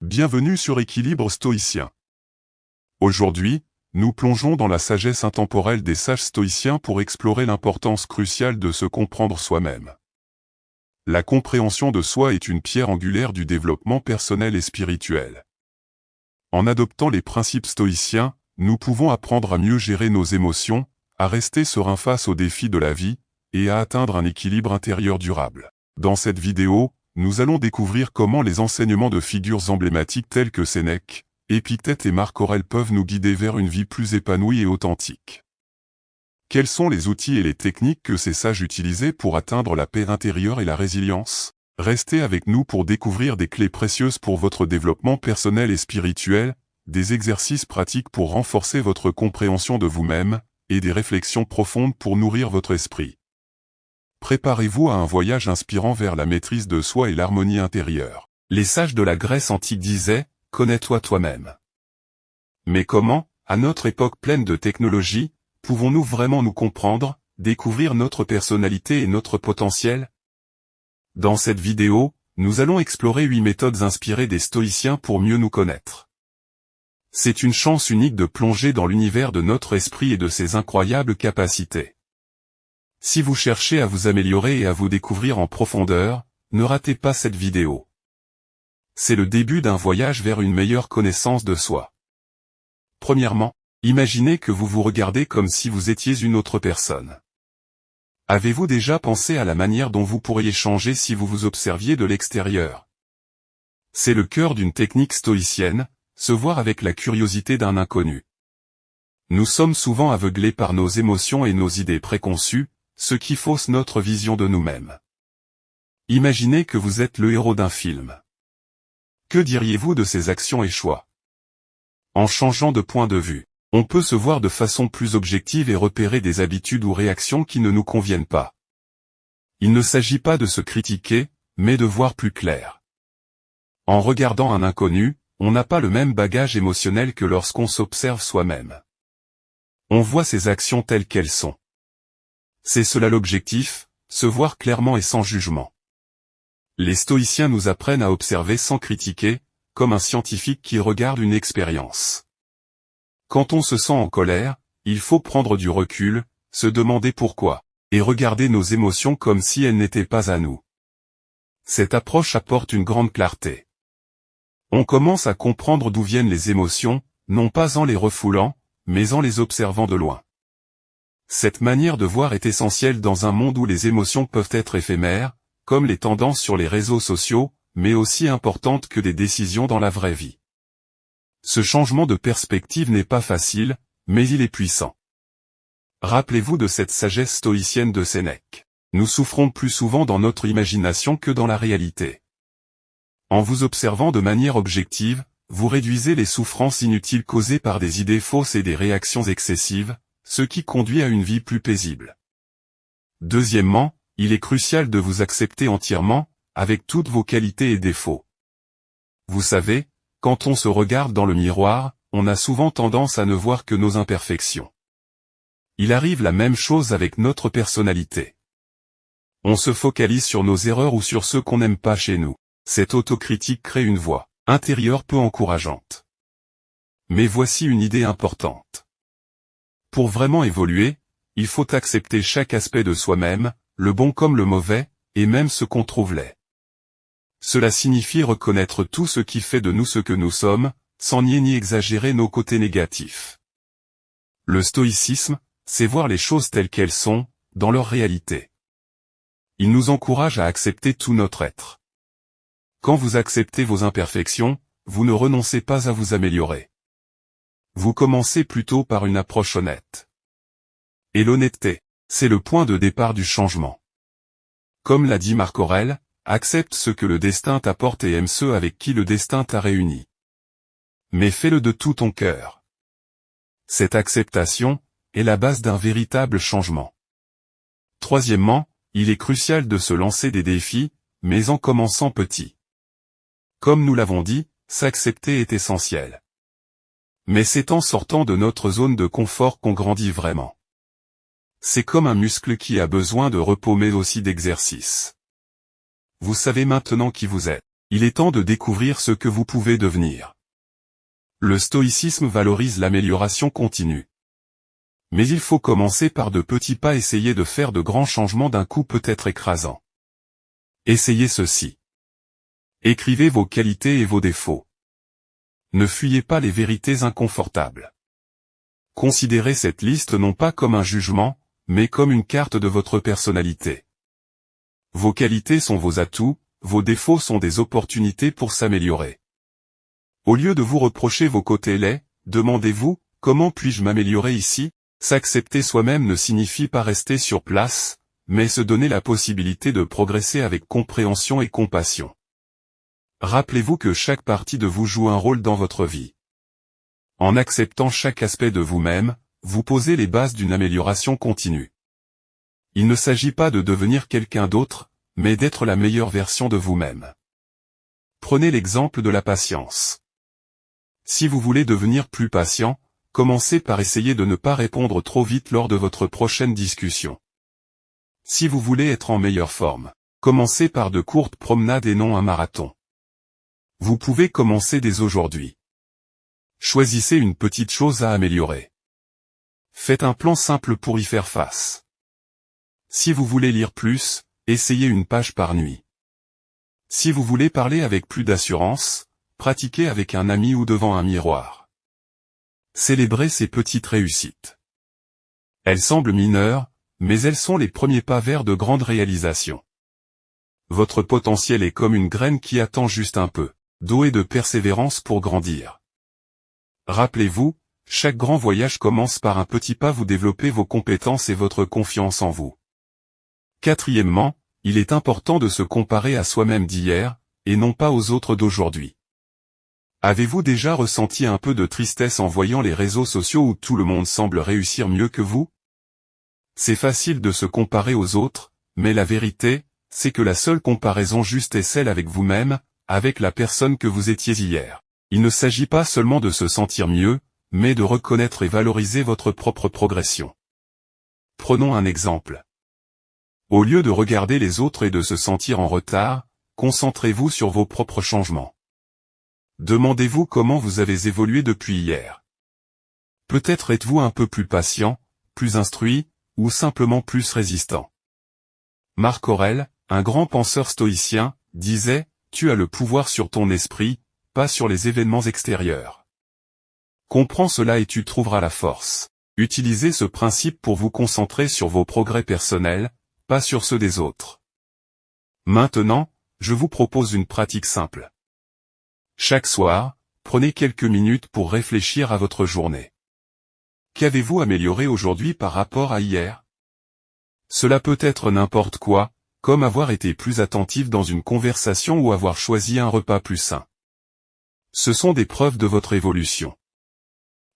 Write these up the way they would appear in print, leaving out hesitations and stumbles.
Bienvenue sur Équilibre stoïcien. Aujourd'hui, nous plongeons dans la sagesse intemporelle des sages stoïciens pour explorer l'importance cruciale de se comprendre soi-même. La compréhension de soi est une pierre angulaire du développement personnel et spirituel. En adoptant les principes stoïciens, nous pouvons apprendre à mieux gérer nos émotions, à rester serein face aux défis de la vie, et à atteindre un équilibre intérieur durable. Dans cette vidéo, nous allons découvrir comment les enseignements de figures emblématiques telles que Sénèque, Épictète et Marc Aurèle peuvent nous guider vers une vie plus épanouie et authentique. Quels sont les outils et les techniques que ces sages utilisaient pour atteindre la paix intérieure et la résilience? Restez avec nous pour découvrir des clés précieuses pour votre développement personnel et spirituel, des exercices pratiques pour renforcer votre compréhension de vous-même, et des réflexions profondes pour nourrir votre esprit. Préparez-vous à un voyage inspirant vers la maîtrise de soi et l'harmonie intérieure. Les sages de la Grèce antique disaient « Connais-toi toi-même ». Mais comment, à notre époque pleine de technologie, pouvons-nous vraiment nous comprendre, découvrir notre personnalité et notre potentiel? Dans cette vidéo, nous allons explorer 8 méthodes inspirées des stoïciens pour mieux nous connaître. C'est une chance unique de plonger dans l'univers de notre esprit et de ses incroyables capacités. Si vous cherchez à vous améliorer et à vous découvrir en profondeur, ne ratez pas cette vidéo. C'est le début d'un voyage vers une meilleure connaissance de soi. Premièrement, imaginez que vous vous regardez comme si vous étiez une autre personne. Avez-vous déjà pensé à la manière dont vous pourriez changer si vous vous observiez de l'extérieur? C'est le cœur d'une technique stoïcienne, se voir avec la curiosité d'un inconnu. Nous sommes souvent aveuglés par nos émotions et nos idées préconçues, ce qui fausse notre vision de nous-mêmes. Imaginez que vous êtes le héros d'un film. Que diriez-vous de ces actions et choix? En changeant de point de vue, on peut se voir de façon plus objective et repérer des habitudes ou réactions qui ne nous conviennent pas. Il ne s'agit pas de se critiquer, mais de voir plus clair. En regardant un inconnu, on n'a pas le même bagage émotionnel que lorsqu'on s'observe soi-même. On voit ses actions telles qu'elles sont. C'est cela l'objectif, se voir clairement et sans jugement. Les stoïciens nous apprennent à observer sans critiquer, comme un scientifique qui regarde une expérience. Quand on se sent en colère, il faut prendre du recul, se demander pourquoi, et regarder nos émotions comme si elles n'étaient pas à nous. Cette approche apporte une grande clarté. On commence à comprendre d'où viennent les émotions, non pas en les refoulant, mais en les observant de loin. Cette manière de voir est essentielle dans un monde où les émotions peuvent être éphémères, comme les tendances sur les réseaux sociaux, mais aussi importantes que des décisions dans la vraie vie. Ce changement de perspective n'est pas facile, mais il est puissant. Rappelez-vous de cette sagesse stoïcienne de Sénèque. Nous souffrons plus souvent dans notre imagination que dans la réalité. En vous observant de manière objective, vous réduisez les souffrances inutiles causées par des idées fausses et des réactions excessives, ce qui conduit à une vie plus paisible. Deuxièmement, il est crucial de vous accepter entièrement, avec toutes vos qualités et défauts. Vous savez, quand on se regarde dans le miroir, on a souvent tendance à ne voir que nos imperfections. Il arrive la même chose avec notre personnalité. On se focalise sur nos erreurs ou sur ceux qu'on n'aime pas chez nous. Cette autocritique crée une voix intérieure peu encourageante. Mais voici une idée importante. Pour vraiment évoluer, il faut accepter chaque aspect de soi-même, le bon comme le mauvais, et même ce qu'on trouve laid. Cela signifie reconnaître tout ce qui fait de nous ce que nous sommes, sans nier ni exagérer nos côtés négatifs. Le stoïcisme, c'est voir les choses telles qu'elles sont, dans leur réalité. Il nous encourage à accepter tout notre être. Quand vous acceptez vos imperfections, vous ne renoncez pas à vous améliorer. Vous commencez plutôt par une approche honnête. Et l'honnêteté, c'est le point de départ du changement. Comme l'a dit Marc Aurèle, accepte ce que le destin t'apporte et aime ceux avec qui le destin t'a réuni. Mais fais-le de tout ton cœur. Cette acceptation est la base d'un véritable changement. Troisièmement, il est crucial de se lancer des défis, mais en commençant petit. Comme nous l'avons dit, s'accepter est essentiel. Mais c'est en sortant de notre zone de confort qu'on grandit vraiment. C'est comme un muscle qui a besoin de repos mais aussi d'exercice. Vous savez maintenant qui vous êtes. Il est temps de découvrir ce que vous pouvez devenir. Le stoïcisme valorise l'amélioration continue. Mais il faut commencer par de petits pas, essayer de faire de grands changements d'un coup peut être écrasant. Essayez ceci. Écrivez vos qualités et vos défauts. Ne fuyez pas les vérités inconfortables. Considérez cette liste non pas comme un jugement, mais comme une carte de votre personnalité. Vos qualités sont vos atouts, vos défauts sont des opportunités pour s'améliorer. Au lieu de vous reprocher vos côtés laids, demandez-vous, comment puis-je m'améliorer ici? S'accepter soi-même ne signifie pas rester sur place, mais se donner la possibilité de progresser avec compréhension et compassion. Rappelez-vous que chaque partie de vous joue un rôle dans votre vie. En acceptant chaque aspect de vous-même, vous posez les bases d'une amélioration continue. Il ne s'agit pas de devenir quelqu'un d'autre, mais d'être la meilleure version de vous-même. Prenez l'exemple de la patience. Si vous voulez devenir plus patient, commencez par essayer de ne pas répondre trop vite lors de votre prochaine discussion. Si vous voulez être en meilleure forme, commencez par de courtes promenades et non un marathon. Vous pouvez commencer dès aujourd'hui. Choisissez une petite chose à améliorer. Faites un plan simple pour y faire face. Si vous voulez lire plus, essayez une page par nuit. Si vous voulez parler avec plus d'assurance, pratiquez avec un ami ou devant un miroir. Célébrez ces petites réussites. Elles semblent mineures, mais elles sont les premiers pas vers de grandes réalisations. Votre potentiel est comme une graine qui attend juste un peu d'eau et de persévérance pour grandir. Rappelez-vous, chaque grand voyage commence par un petit pas, vous développez vos compétences et votre confiance en vous. Quatrièmement, il est important de se comparer à soi-même d'hier, et non pas aux autres d'aujourd'hui. Avez-vous déjà ressenti un peu de tristesse en voyant les réseaux sociaux où tout le monde semble réussir mieux que vous? C'est facile de se comparer aux autres, mais la vérité, c'est que la seule comparaison juste est celle avec vous-même, avec la personne que vous étiez hier. Il ne s'agit pas seulement de se sentir mieux, mais de reconnaître et valoriser votre propre progression. Prenons un exemple. Au lieu de regarder les autres et de se sentir en retard, concentrez-vous sur vos propres changements. Demandez-vous comment vous avez évolué depuis hier. Peut-être êtes-vous un peu plus patient, plus instruit, ou simplement plus résistant. Marc Aurèle, un grand penseur stoïcien, disait « Tu as le pouvoir sur ton esprit, pas sur les événements extérieurs. » Comprends cela et tu trouveras la force. Utilisez ce principe pour vous concentrer sur vos progrès personnels, pas sur ceux des autres. Maintenant, je vous propose une pratique simple. Chaque soir, prenez quelques minutes pour réfléchir à votre journée. Qu'avez-vous amélioré aujourd'hui par rapport à hier? Cela peut être n'importe quoi, comme avoir été plus attentif dans une conversation ou avoir choisi un repas plus sain. Ce sont des preuves de votre évolution.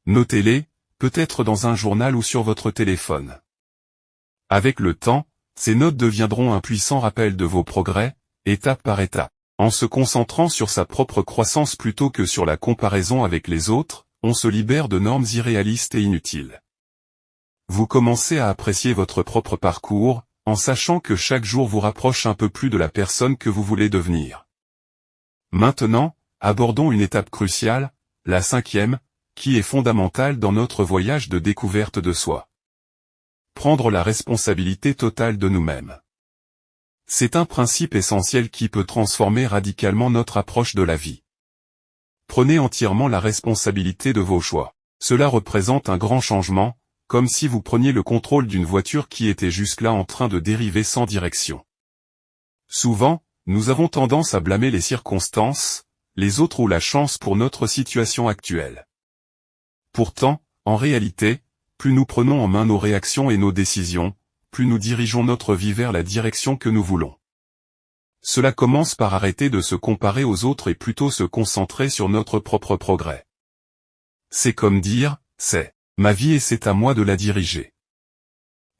Notez-les, peut-être dans un journal ou sur votre téléphone. Avec le temps, ces notes deviendront un puissant rappel de vos progrès, étape par étape. En se concentrant sur sa propre croissance plutôt que sur la comparaison avec les autres, on se libère de normes irréalistes et inutiles. Vous commencez à apprécier votre propre parcours, en sachant que chaque jour vous rapproche un peu plus de la personne que vous voulez devenir. Maintenant, abordons une étape cruciale, la 5e, qui est fondamentale dans notre voyage de découverte de soi. Prendre la responsabilité totale de nous-mêmes. C'est un principe essentiel qui peut transformer radicalement notre approche de la vie. Prenez entièrement la responsabilité de vos choix. Cela représente un grand changement, comme si vous preniez le contrôle d'une voiture qui était jusque-là en train de dériver sans direction. Souvent, nous avons tendance à blâmer les circonstances, les autres ou la chance pour notre situation actuelle. Pourtant, en réalité, plus nous prenons en main nos réactions et nos décisions, plus nous dirigeons notre vie vers la direction que nous voulons. Cela commence par arrêter de se comparer aux autres et plutôt se concentrer sur notre propre progrès. C'est comme dire, c'est ma vie et c'est à moi de la diriger.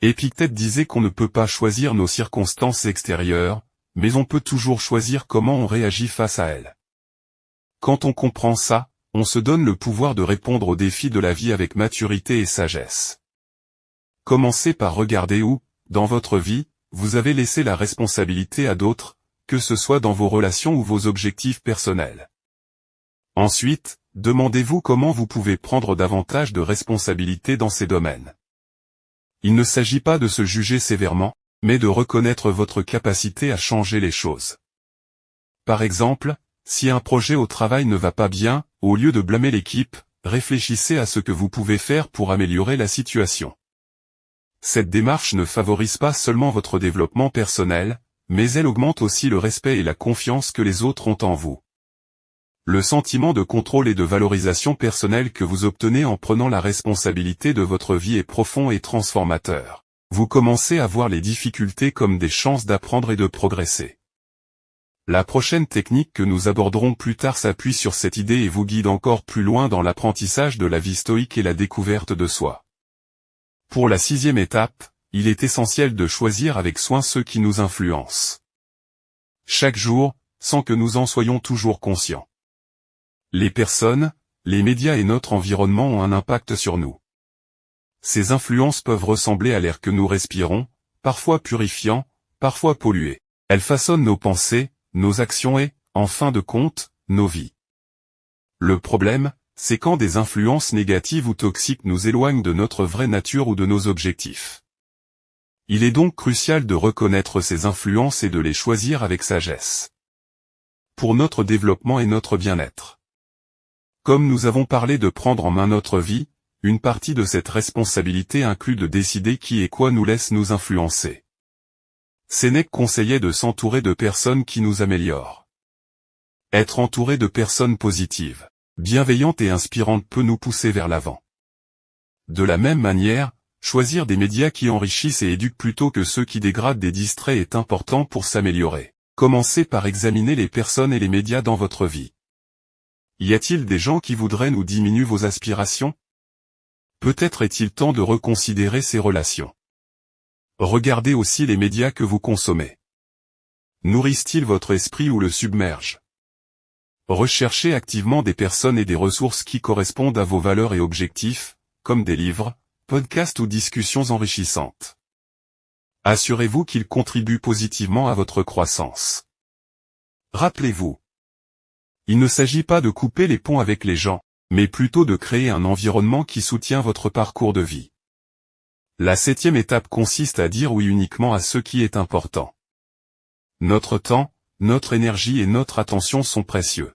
Épictète disait qu'on ne peut pas choisir nos circonstances extérieures, mais on peut toujours choisir comment on réagit face à elles. Quand on comprend ça, on se donne le pouvoir de répondre aux défis de la vie avec maturité et sagesse. Commencez par regarder où, dans votre vie, vous avez laissé la responsabilité à d'autres, que ce soit dans vos relations ou vos objectifs personnels. Ensuite, demandez-vous comment vous pouvez prendre davantage de responsabilités dans ces domaines. Il ne s'agit pas de se juger sévèrement, mais de reconnaître votre capacité à changer les choses. Par exemple, si un projet au travail ne va pas bien, au lieu de blâmer l'équipe, réfléchissez à ce que vous pouvez faire pour améliorer la situation. Cette démarche ne favorise pas seulement votre développement personnel, mais elle augmente aussi le respect et la confiance que les autres ont en vous. Le sentiment de contrôle et de valorisation personnelle que vous obtenez en prenant la responsabilité de votre vie est profond et transformateur. Vous commencez à voir les difficultés comme des chances d'apprendre et de progresser. La prochaine technique que nous aborderons plus tard s'appuie sur cette idée et vous guide encore plus loin dans l'apprentissage de la vie stoïque et la découverte de soi. Pour la 6e étape, il est essentiel de choisir avec soin ceux qui nous influencent. Chaque jour, sans que nous en soyons toujours conscients. Les personnes, les médias et notre environnement ont un impact sur nous. Ces influences peuvent ressembler à l'air que nous respirons, parfois purifiant, parfois pollué. Elles façonnent nos pensées, nos actions et, en fin de compte, nos vies. Le problème, c'est quand des influences négatives ou toxiques nous éloignent de notre vraie nature ou de nos objectifs. Il est donc crucial de reconnaître ces influences et de les choisir avec sagesse. Pour notre développement et notre bien-être. Comme nous avons parlé de prendre en main notre vie, une partie de cette responsabilité inclut de décider qui et quoi nous laisse nous influencer. Sénèque conseillait de s'entourer de personnes qui nous améliorent. Être entouré de personnes positives, bienveillantes et inspirantes peut nous pousser vers l'avant. De la même manière, choisir des médias qui enrichissent et éduquent plutôt que ceux qui dégradent et distraient est important pour s'améliorer. Commencez par examiner les personnes et les médias dans votre vie. Y a-t-il des gens qui voudraient nous diminuer vos aspirations? Peut-être est-il temps de reconsidérer ces relations. Regardez aussi les médias que vous consommez. Nourrissent-ils votre esprit ou le submergent? Recherchez activement des personnes et des ressources qui correspondent à vos valeurs et objectifs, comme des livres, podcasts ou discussions enrichissantes. Assurez-vous qu'ils contribuent positivement à votre croissance. Rappelez-vous. Il ne s'agit pas de couper les ponts avec les gens, mais plutôt de créer un environnement qui soutient votre parcours de vie. La 7e étape consiste à dire oui uniquement à ce qui est important. Notre temps, notre énergie et notre attention sont précieux.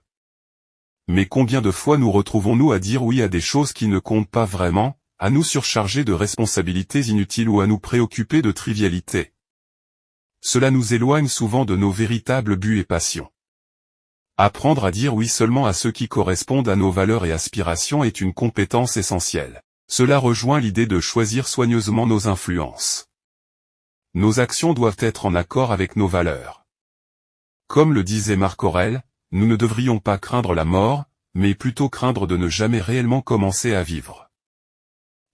Mais combien de fois nous retrouvons-nous à dire oui à des choses qui ne comptent pas vraiment, à nous surcharger de responsabilités inutiles ou à nous préoccuper de trivialités? Cela nous éloigne souvent de nos véritables buts et passions. Apprendre à dire oui seulement à ceux qui correspondent à nos valeurs et aspirations est une compétence essentielle. Cela rejoint l'idée de choisir soigneusement nos influences. Nos actions doivent être en accord avec nos valeurs. Comme le disait Marc Aurèle, nous ne devrions pas craindre la mort, mais plutôt craindre de ne jamais réellement commencer à vivre.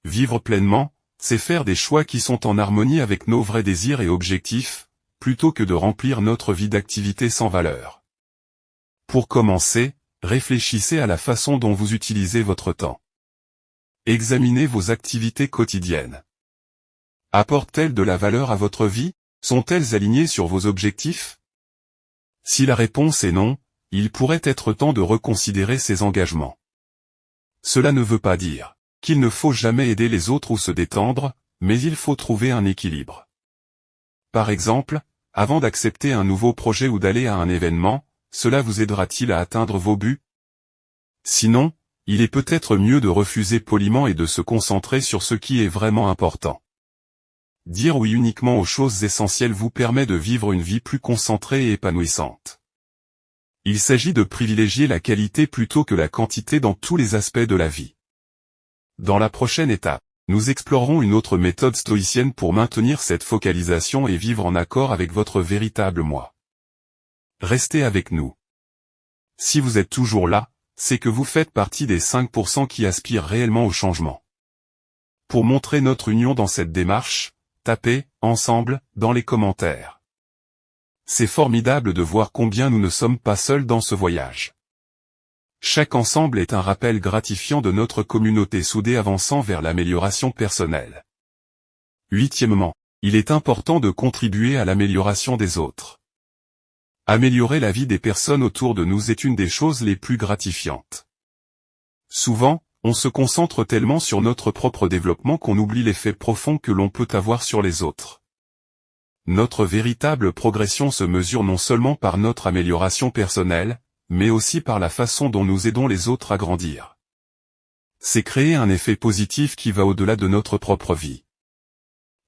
Vivre pleinement, c'est faire des choix qui sont en harmonie avec nos vrais désirs et objectifs, plutôt que de remplir notre vie d'activités sans valeur. Pour commencer, réfléchissez à la façon dont vous utilisez votre temps. Examinez vos activités quotidiennes. Apportent-elles de la valeur à votre vie? Sont-elles alignées sur vos objectifs? Si la réponse est non, il pourrait être temps de reconsidérer ces engagements. Cela ne veut pas dire qu'il ne faut jamais aider les autres ou se détendre, mais il faut trouver un équilibre. Par exemple, avant d'accepter un nouveau projet ou d'aller à un événement, cela vous aidera-t-il à atteindre vos buts? Sinon, il est peut-être mieux de refuser poliment et de se concentrer sur ce qui est vraiment important. Dire oui uniquement aux choses essentielles vous permet de vivre une vie plus concentrée et épanouissante. Il s'agit de privilégier la qualité plutôt que la quantité dans tous les aspects de la vie. Dans la prochaine étape, nous explorerons une autre méthode stoïcienne pour maintenir cette focalisation et vivre en accord avec votre véritable moi. Restez avec nous. Si vous êtes toujours là, c'est que vous faites partie des 5% qui aspirent réellement au changement. Pour montrer notre union dans cette démarche, tapez « Ensemble » dans les commentaires. C'est formidable de voir combien nous ne sommes pas seuls dans ce voyage. Chaque ensemble est un rappel gratifiant de notre communauté soudée avançant vers l'amélioration personnelle. 8e, il est important de contribuer à l'amélioration des autres. Améliorer la vie des personnes autour de nous est une des choses les plus gratifiantes. Souvent, on se concentre tellement sur notre propre développement qu'on oublie l'effet profond que l'on peut avoir sur les autres. Notre véritable progression se mesure non seulement par notre amélioration personnelle, mais aussi par la façon dont nous aidons les autres à grandir. C'est créer un effet positif qui va au-delà de notre propre vie.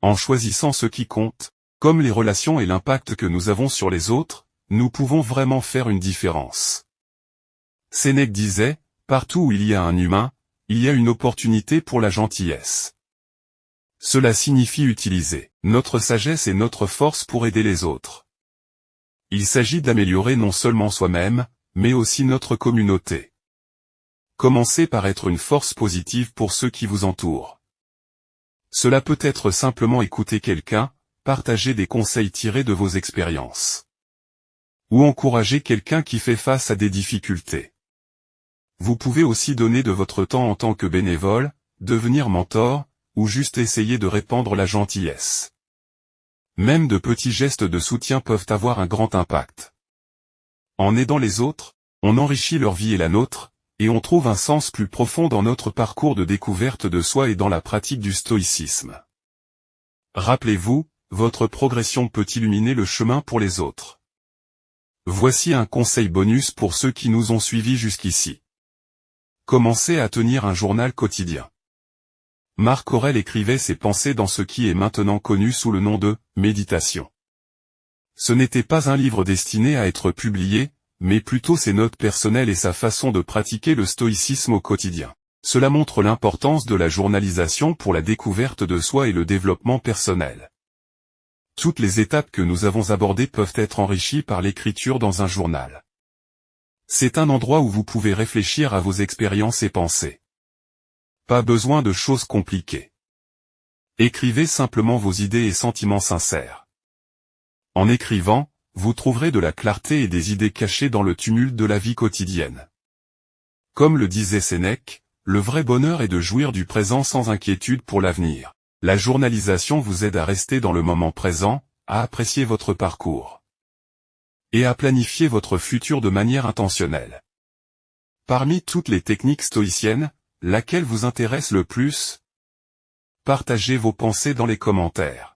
En choisissant ce qui compte, comme les relations et l'impact que nous avons sur les autres, nous pouvons vraiment faire une différence. Sénèque disait, « Partout où il y a un humain, il y a une opportunité pour la gentillesse. » Cela signifie utiliser notre sagesse et notre force pour aider les autres. Il s'agit d'améliorer non seulement soi-même, mais aussi notre communauté. Commencez par être une force positive pour ceux qui vous entourent. Cela peut être simplement écouter quelqu'un, partager des conseils tirés de vos expériences. Ou encourager quelqu'un qui fait face à des difficultés. Vous pouvez aussi donner de votre temps en tant que bénévole, devenir mentor, ou juste essayer de répandre la gentillesse. Même de petits gestes de soutien peuvent avoir un grand impact. En aidant les autres, on enrichit leur vie et la nôtre, et on trouve un sens plus profond dans notre parcours de découverte de soi et dans la pratique du stoïcisme. Rappelez-vous, votre progression peut illuminer le chemin pour les autres. Voici un conseil bonus pour ceux qui nous ont suivis jusqu'ici. Commencez à tenir un journal quotidien. Marc Aurèle écrivait ses pensées dans ce qui est maintenant connu sous le nom de « méditation ». Ce n'était pas un livre destiné à être publié, mais plutôt ses notes personnelles et sa façon de pratiquer le stoïcisme au quotidien. Cela montre l'importance de la journalisation pour la découverte de soi et le développement personnel. Toutes les étapes que nous avons abordées peuvent être enrichies par l'écriture dans un journal. C'est un endroit où vous pouvez réfléchir à vos expériences et pensées. Pas besoin de choses compliquées. Écrivez simplement vos idées et sentiments sincères. En écrivant, vous trouverez de la clarté et des idées cachées dans le tumulte de la vie quotidienne. Comme le disait Sénèque, le vrai bonheur est de jouir du présent sans inquiétude pour l'avenir. La journalisation vous aide à rester dans le moment présent, à apprécier votre parcours. Et à planifier votre futur de manière intentionnelle. Parmi toutes les techniques stoïciennes, laquelle vous intéresse le plus? Partagez vos pensées dans les commentaires.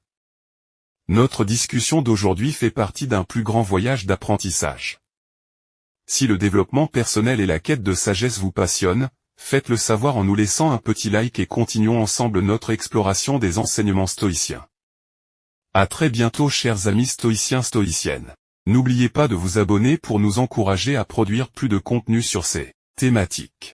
Notre discussion d'aujourd'hui fait partie d'un plus grand voyage d'apprentissage. Si le développement personnel et la quête de sagesse vous passionnent, faites-le savoir en nous laissant un petit like et continuons ensemble notre exploration des enseignements stoïciens. À très bientôt chers amis stoïciens-stoïciennes. N'oubliez pas de vous abonner pour nous encourager à produire plus de contenu sur ces thématiques.